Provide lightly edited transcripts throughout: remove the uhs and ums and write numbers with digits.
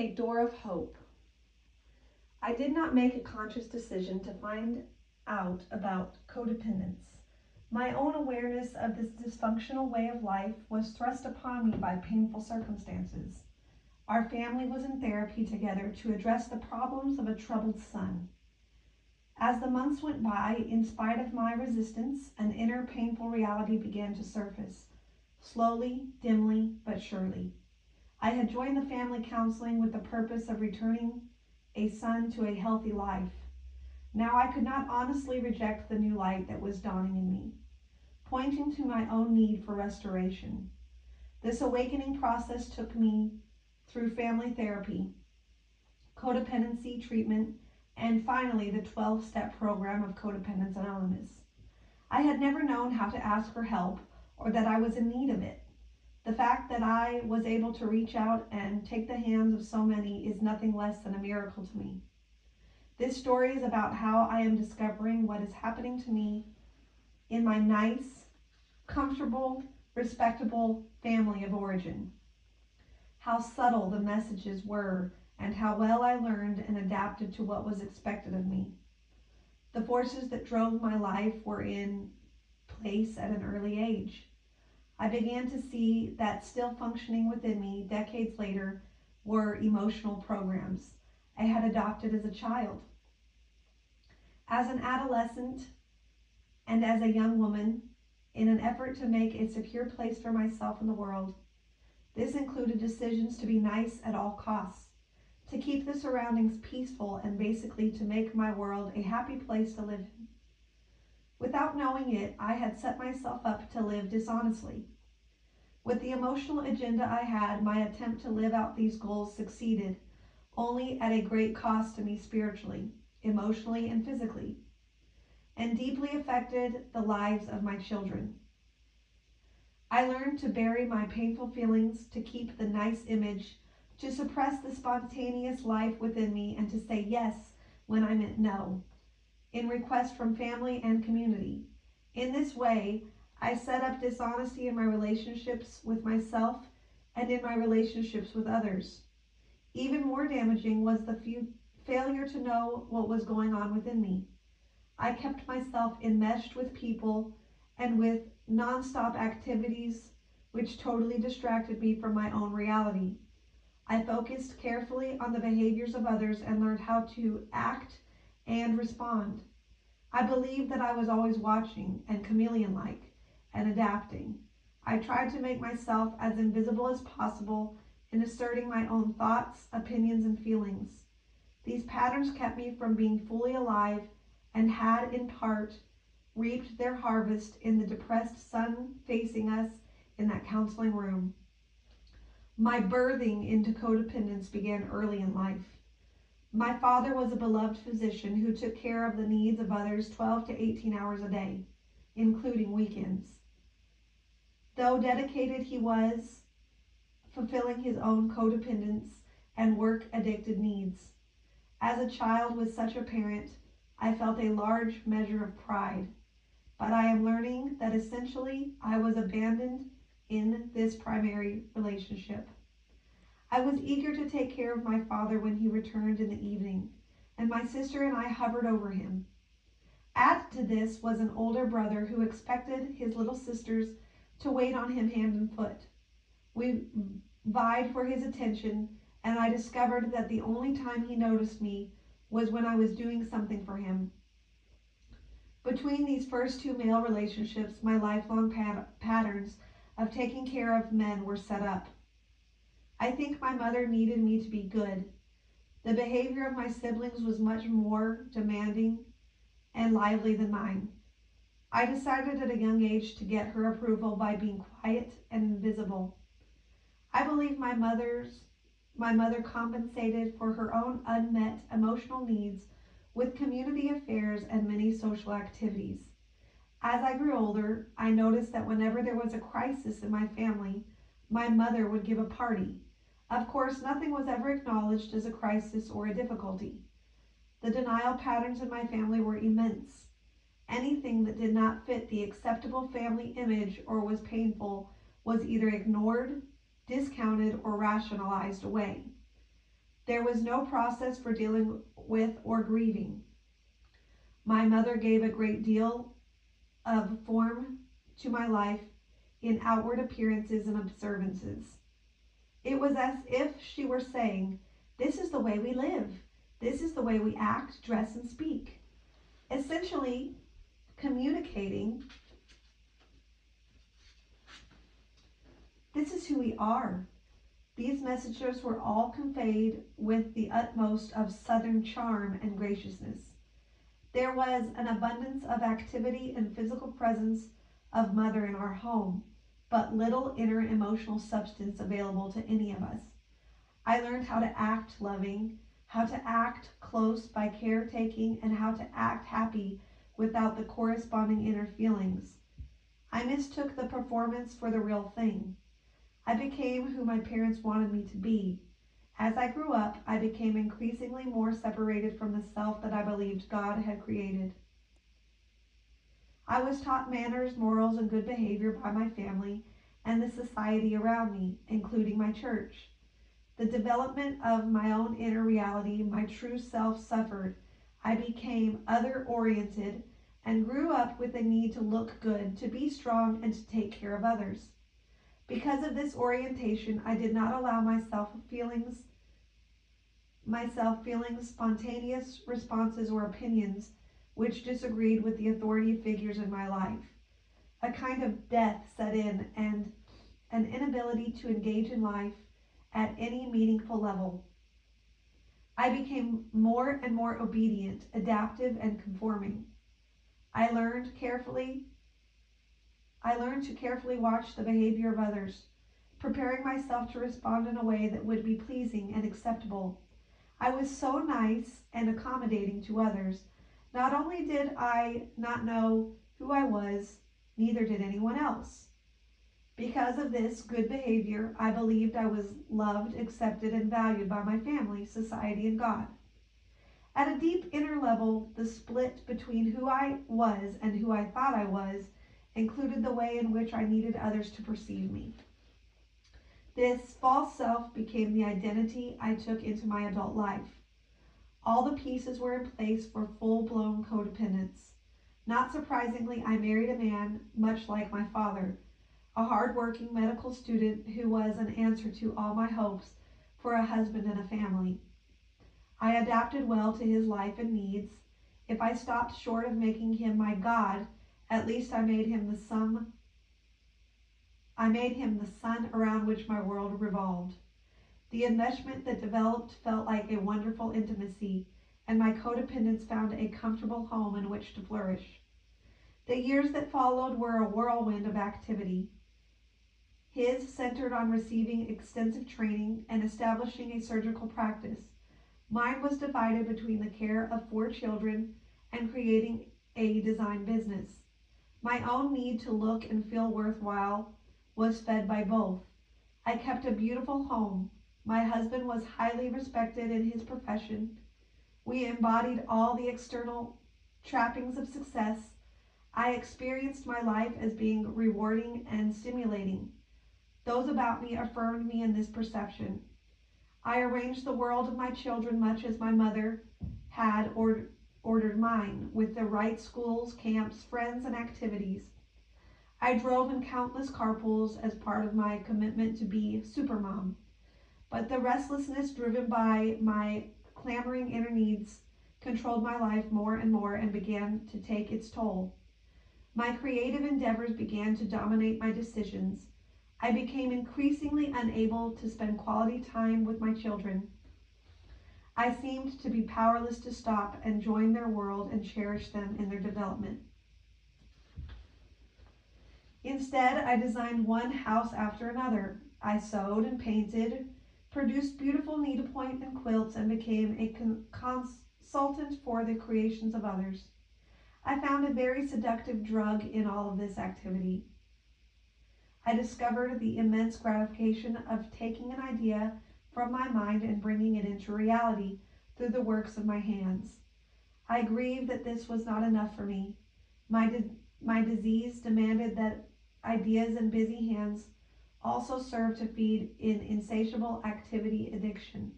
A door of hope. I did not make a conscious decision to find out about codependence. My own awareness of this dysfunctional way of life was thrust upon me by painful circumstances. Our family was in therapy together to address the problems of a troubled son. As the months went by, in spite of my resistance, an inner painful reality began to surface, slowly, dimly, but surely. I had joined the family counseling with the purpose of returning a son to a healthy life. Now I could not honestly reject the new light that was dawning in me, pointing to my own need for restoration. This awakening process took me through family therapy, codependency treatment, and finally the 12-step program of Codependence Anonymous. I had never known how to ask for help or that I was in need of it. The fact that I was able to reach out and take the hands of so many is nothing less than a miracle to me. This story is about how I am discovering what is happening to me in my nice, comfortable, respectable family of origin. How subtle the messages were and how well I learned and adapted to what was expected of me. The forces that drove my life were in place at an early age. I began to see that still functioning within me decades later were emotional programs I had adopted as a child. As an adolescent and as a young woman, in an effort to make a secure place for myself in the world, this included decisions to be nice at all costs, to keep the surroundings peaceful, and basically to make my world a happy place to live in. Without knowing it, I had set myself up to live dishonestly. With the emotional agenda I had, my attempt to live out these goals succeeded, only at a great cost to me spiritually, emotionally, and physically, and deeply affected the lives of my children. I learned to bury my painful feelings, to keep the nice image, to suppress the spontaneous life within me, and to say yes when I meant no, in request from family and community. In this way, I set up dishonesty in my relationships with myself and in my relationships with others. Even more damaging was the failure to know what was going on within me. I kept myself enmeshed with people and with nonstop activities which totally distracted me from my own reality. I focused carefully on the behaviors of others and learned how to act and respond. I believed that I was always watching and chameleon-like and adapting. I tried to make myself as invisible as possible in asserting my own thoughts, opinions, and feelings. These patterns kept me from being fully alive and had, in part, reaped their harvest in the depressed son facing us in that counseling room. My birthing into codependence began early in life. My father was a beloved physician who took care of the needs of others 12 to 18 hours a day, including weekends. Though dedicated, he was fulfilling his own codependence and work-addicted needs. As a child with such a parent, I felt a large measure of pride, but I am learning that essentially I was abandoned in this primary relationship. I was eager to take care of my father when he returned in the evening, and my sister and I hovered over him. Added to this was an older brother who expected his little sisters to wait on him hand and foot. We vied for his attention, and I discovered that the only time he noticed me was when I was doing something for him. Between these first two male relationships, my lifelong patterns of taking care of men were set up. I think my mother needed me to be good. The behavior of my siblings was much more demanding and lively than mine. I decided at a young age to get her approval by being quiet and invisible. I believe my mother compensated for her own unmet emotional needs with community affairs and many social activities. As I grew older, I noticed that whenever there was a crisis in my family, my mother would give a party. Of course, nothing was ever acknowledged as a crisis or a difficulty. The denial patterns in my family were immense. Anything that did not fit the acceptable family image or was painful was either ignored, discounted, or rationalized away. There was no process for dealing with or grieving. My mother gave a great deal of form to my life in outward appearances and observances. It was as if she were saying, "This is the way we live. This is the way we act, dress, and speak." Essentially, communicating, "This is who we are." These messages were all conveyed with the utmost of Southern charm and graciousness. There was an abundance of activity and physical presence of mother in our home, but little inner emotional substance available to any of us. I learned how to act loving, how to act close by caretaking, and how to act happy without the corresponding inner feelings. I mistook the performance for the real thing. I became who my parents wanted me to be. As I grew up, I became increasingly more separated from the self that I believed God had created. I was taught manners, morals, and good behavior by my family and the society around me, including my church. The development of my own inner reality, my true self, suffered. I became other-oriented and grew up with a need to look good, to be strong, and to take care of others. Because of this orientation, I did not allow myself feeling spontaneous responses or opinions which disagreed with the authority figures in my life. A kind of death set in and an inability to engage in life at any meaningful level. I became more and more obedient, adaptive, and conforming. I learned to carefully watch the behavior of others, preparing myself to respond in a way that would be pleasing and acceptable. I was so nice and accommodating to others. Not only did I not know who I was, neither did anyone else. Because of this good behavior, I believed I was loved, accepted, and valued by my family, society, and God. At a deep inner level, the split between who I was and who I thought I was included the way in which I needed others to perceive me. This false self became the identity I took into my adult life. All the pieces were in place for full-blown codependence. Not surprisingly, I married a man much like my father, a hard-working medical student who was an answer to all my hopes for a husband and a family. I adapted well to his life and needs. If I stopped short of making him my God, at least I made him the sun around which my world revolved. The enmeshment that developed felt like a wonderful intimacy, and my codependence found a comfortable home in which to flourish. The years that followed were a whirlwind of activity. His centered on receiving extensive training and establishing a surgical practice. Mine was divided between the care of 4 children and creating a design business. My own need to look and feel worthwhile was fed by both. I kept a beautiful home. My husband was highly respected in his profession. We embodied all the external trappings of success. I experienced my life as being rewarding and stimulating. Those about me affirmed me in this perception. I arranged the world of my children much as my mother had ordered mine, with the right schools, camps, friends, and activities. I drove in countless carpools as part of my commitment to be supermom. But the restlessness driven by my clamoring inner needs controlled my life more and more and began to take its toll. My creative endeavors began to dominate my decisions. I became increasingly unable to spend quality time with my children. I seemed to be powerless to stop and join their world and cherish them in their development. Instead, I designed one house after another. I sewed and painted, produced beautiful needlepoint and quilts, and became a consultant for the creations of others. I found a very seductive drug in all of this activity. I discovered the immense gratification of taking an idea from my mind and bringing it into reality through the works of my hands. I grieved that this was not enough for me. My disease demanded that ideas and busy hands also serve to feed in insatiable activity addiction.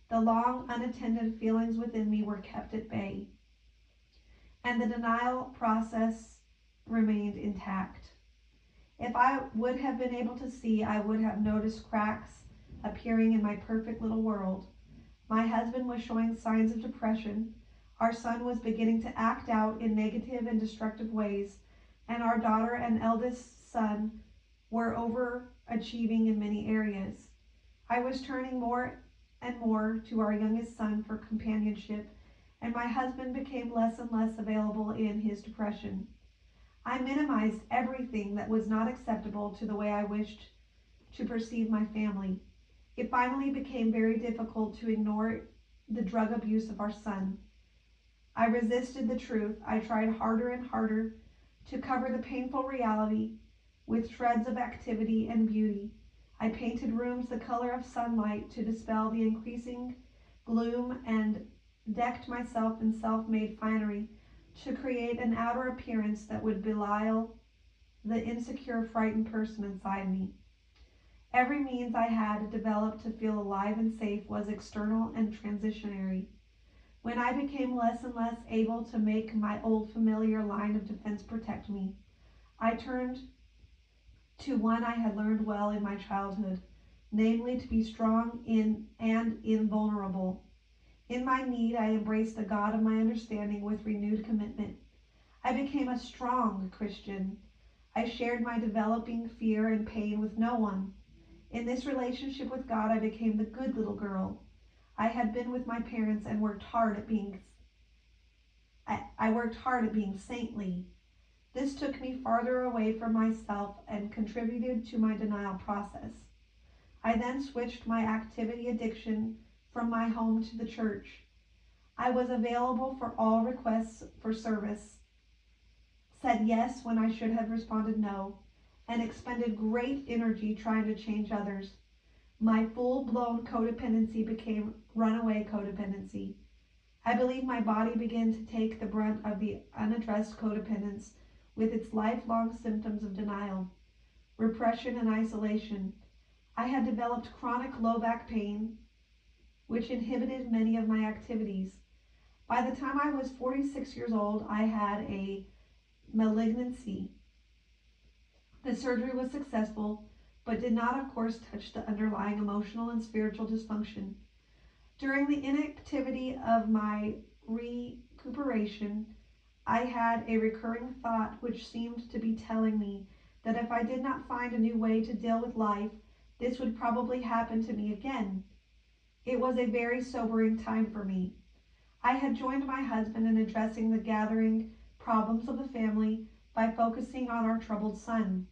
The long, unattended feelings within me were kept at bay, and the denial process remained intact. If I would have been able to see, I would have noticed cracks appearing in my perfect little world. My husband was showing signs of depression. Our son was beginning to act out in negative and destructive ways, and our daughter and eldest son were overachieving in many areas. I was turning more and more to our youngest son for companionship, and my husband became less and less available in his depression. I minimized everything that was not acceptable to the way I wished to perceive my family. It finally became very difficult to ignore the drug abuse of our son. I resisted the truth. I tried harder and harder to cover the painful reality with shreds of activity and beauty. I painted rooms the color of sunlight to dispel the increasing gloom and decked myself in self-made finery to create an outer appearance that would belie the insecure, frightened person inside me. Every means I had developed to feel alive and safe was external and transitionary. When I became less and less able to make my old familiar line of defense protect me, I turned to one I had learned well in my childhood, namely to be strong and invulnerable. In my need, I embraced the God of my understanding with renewed commitment. I became a strong Christian. I shared my developing fear and pain with no one. In this relationship with God, I became the good little girl. I had been with my parents and worked hard at being saintly. This took me farther away from myself and contributed to my denial process. I then switched my activity addiction from my home to the church. I was available for all requests for service, said yes when I should have responded no, and expended great energy trying to change others. My full-blown codependency became runaway codependency. I believe my body began to take the brunt of the unaddressed codependence with its lifelong symptoms of denial, repression, and isolation. I had developed chronic low back pain, which inhibited many of my activities. By the time I was 46 years old, I had a malignancy. The surgery was successful, but did not, of course, touch the underlying emotional and spiritual dysfunction. During the inactivity of my recuperation, I had a recurring thought which seemed to be telling me that if I did not find a new way to deal with life, this would probably happen to me again. It was a very sobering time for me. I had joined my husband in addressing the gathering problems of the family by focusing on our troubled son.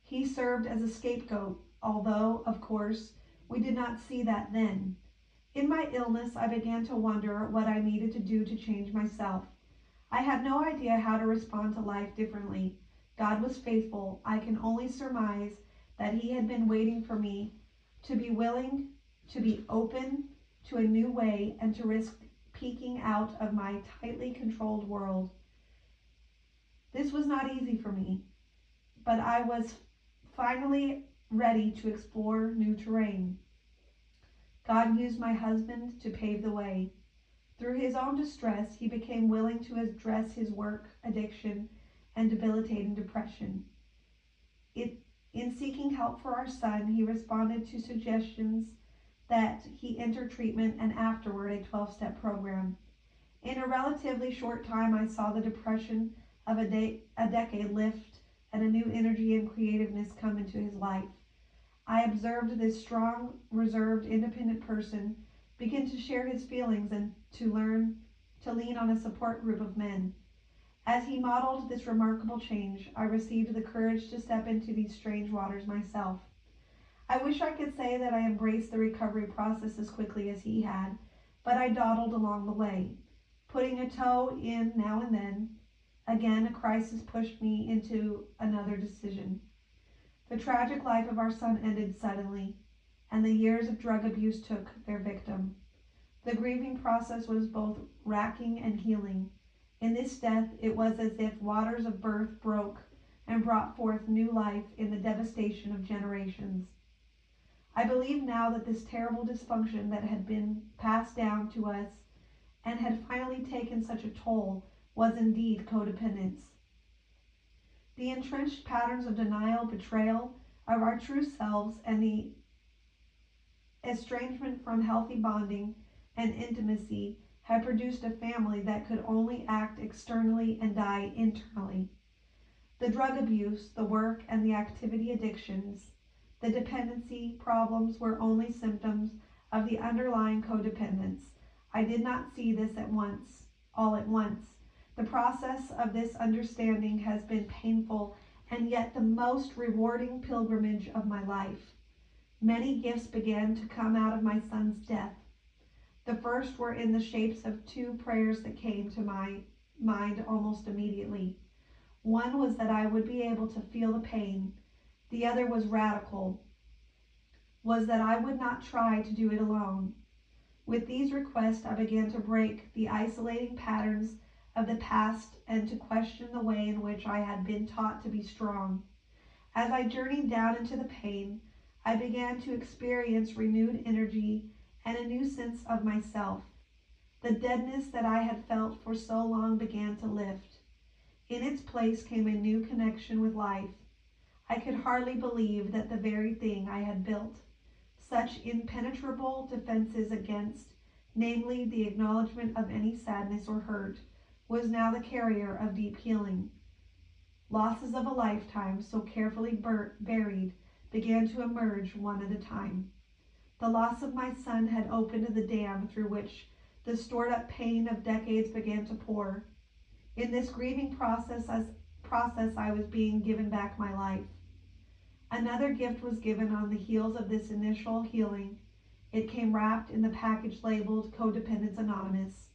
He served as a scapegoat, although, of course, we did not see that then. In my illness, I began to wonder what I needed to do to change myself. I had no idea how to respond to life differently. God was faithful. I can only surmise that He had been waiting for me to be willing to be open to a new way and to risk peeking out of my tightly controlled world. This was not easy for me, but I was finally ready to explore new terrain. God used my husband to pave the way. Through his own distress, he became willing to address his work addiction and debilitating depression. In seeking help for our son, he responded to suggestions that he enter treatment and afterward a 12-step program. In a relatively short time, I saw the depression of a decade lift and a new energy and creativeness come into his life. I observed this strong, reserved, independent person begin to share his feelings and to lean on a support group of men. As he modeled this remarkable change, I received the courage to step into these strange waters myself. I wish I could say that I embraced the recovery process as quickly as he had, but I dawdled along the way, putting a toe in now and then. Again, a crisis pushed me into another decision. The tragic life of our son ended suddenly, and the years of drug abuse took their victim. The grieving process was both racking and healing. In this death, it was as if waters of birth broke and brought forth new life in the devastation of generations. I believe now that this terrible dysfunction that had been passed down to us and had finally taken such a toll was indeed codependence. The entrenched patterns of denial, betrayal of our true selves, and the estrangement from healthy bonding and intimacy had produced a family that could only act externally and die internally. The drug abuse, the work and the activity addictions, the dependency problems were only symptoms of the underlying codependence. I did not see this all at once. The process of this understanding has been painful and yet the most rewarding pilgrimage of my life. Many gifts began to come out of my son's death. The first were in the shapes of two prayers that came to my mind almost immediately. One was that I would be able to feel the pain. The other was radical, was that I would not try to do it alone. With these requests, I began to break the isolating patterns of the past and to question the way in which I had been taught to be strong. As I journeyed down into the pain, I began to experience renewed energy and a new sense of myself. The deadness that I had felt for so long began to lift. In its place came a new connection with life. I could hardly believe that the very thing I had built such impenetrable defenses against, namely the acknowledgement of any sadness or hurt, was now the carrier of deep healing. Losses of a lifetime so carefully buried began to emerge one at a time. The loss of my son had opened the dam through which the stored up pain of decades began to pour. In this grieving process I was being given back my life. Another gift was given on the heels of this initial healing. It came wrapped in the package labeled Codependence Anonymous.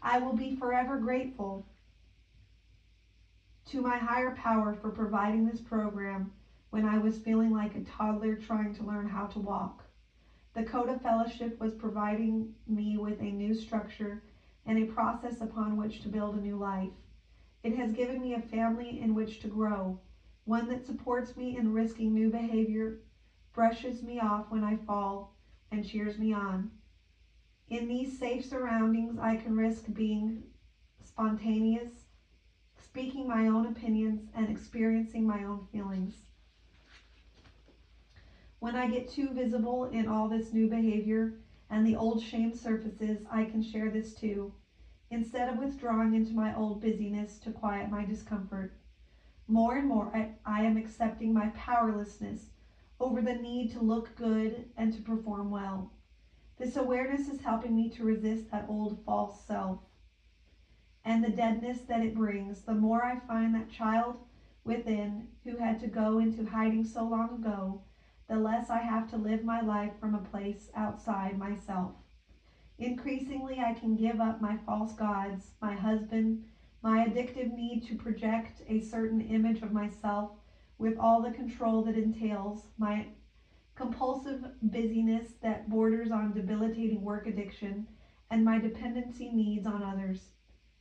I will be forever grateful to my higher power for providing this program when I was feeling like a toddler trying to learn how to walk. The Coda Fellowship was providing me with a new structure and a process upon which to build a new life. It has given me a family in which to grow, one that supports me in risking new behavior, brushes me off when I fall, and cheers me on. In these safe surroundings, I can risk being spontaneous, speaking my own opinions, and experiencing my own feelings. When I get too visible in all this new behavior and the old shame surfaces, I can share this too, instead of withdrawing into my old busyness to quiet my discomfort. More and more, I am accepting my powerlessness over the need to look good and to perform well. This awareness is helping me to resist that old false self and the deadness that it brings. The more I find that child within who had to go into hiding so long ago, the less I have to live my life from a place outside myself. Increasingly, I can give up my false gods, my husband, my addictive need to project a certain image of myself with all the control that entails, my compulsive busyness that borders on debilitating work addiction, and my dependency needs on others,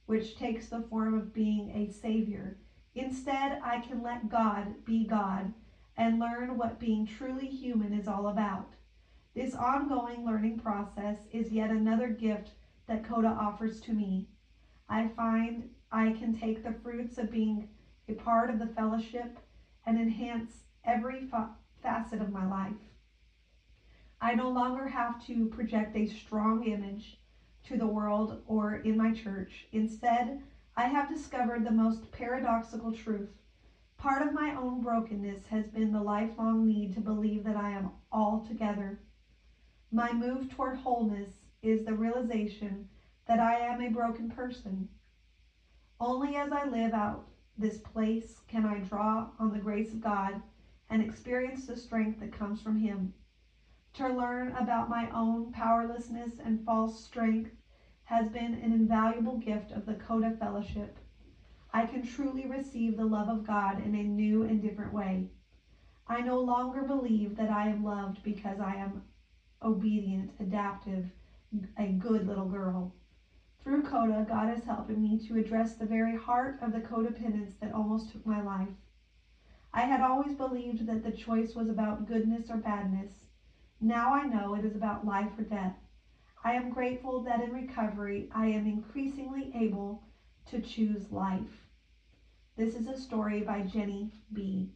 which takes the form of being a savior. Instead, I can let God be God and learn what being truly human is all about. This ongoing learning process is yet another gift that Coda offers to me. I find I can take the fruits of being a part of the fellowship and enhance every facet of my life. I no longer have to project a strong image to the world or in my church. Instead, I have discovered the most paradoxical truth. Part of my own brokenness has been the lifelong need to believe that I am all together. My move toward wholeness is the realization that I am a broken person. Only as I live out this place can I draw on the grace of God and experience the strength that comes from Him. To learn about my own powerlessness and false strength has been an invaluable gift of the Coda Fellowship. I can truly receive the love of God in a new and different way. I no longer believe that I am loved because I am obedient, adaptive, a good little girl. Through Coda, God is helping me to address the very heart of the codependence that almost took my life. I had always believed that the choice was about goodness or badness. Now I know it is about life or death. I am grateful that in recovery I am increasingly able to choose life. This is a story by Jenny B.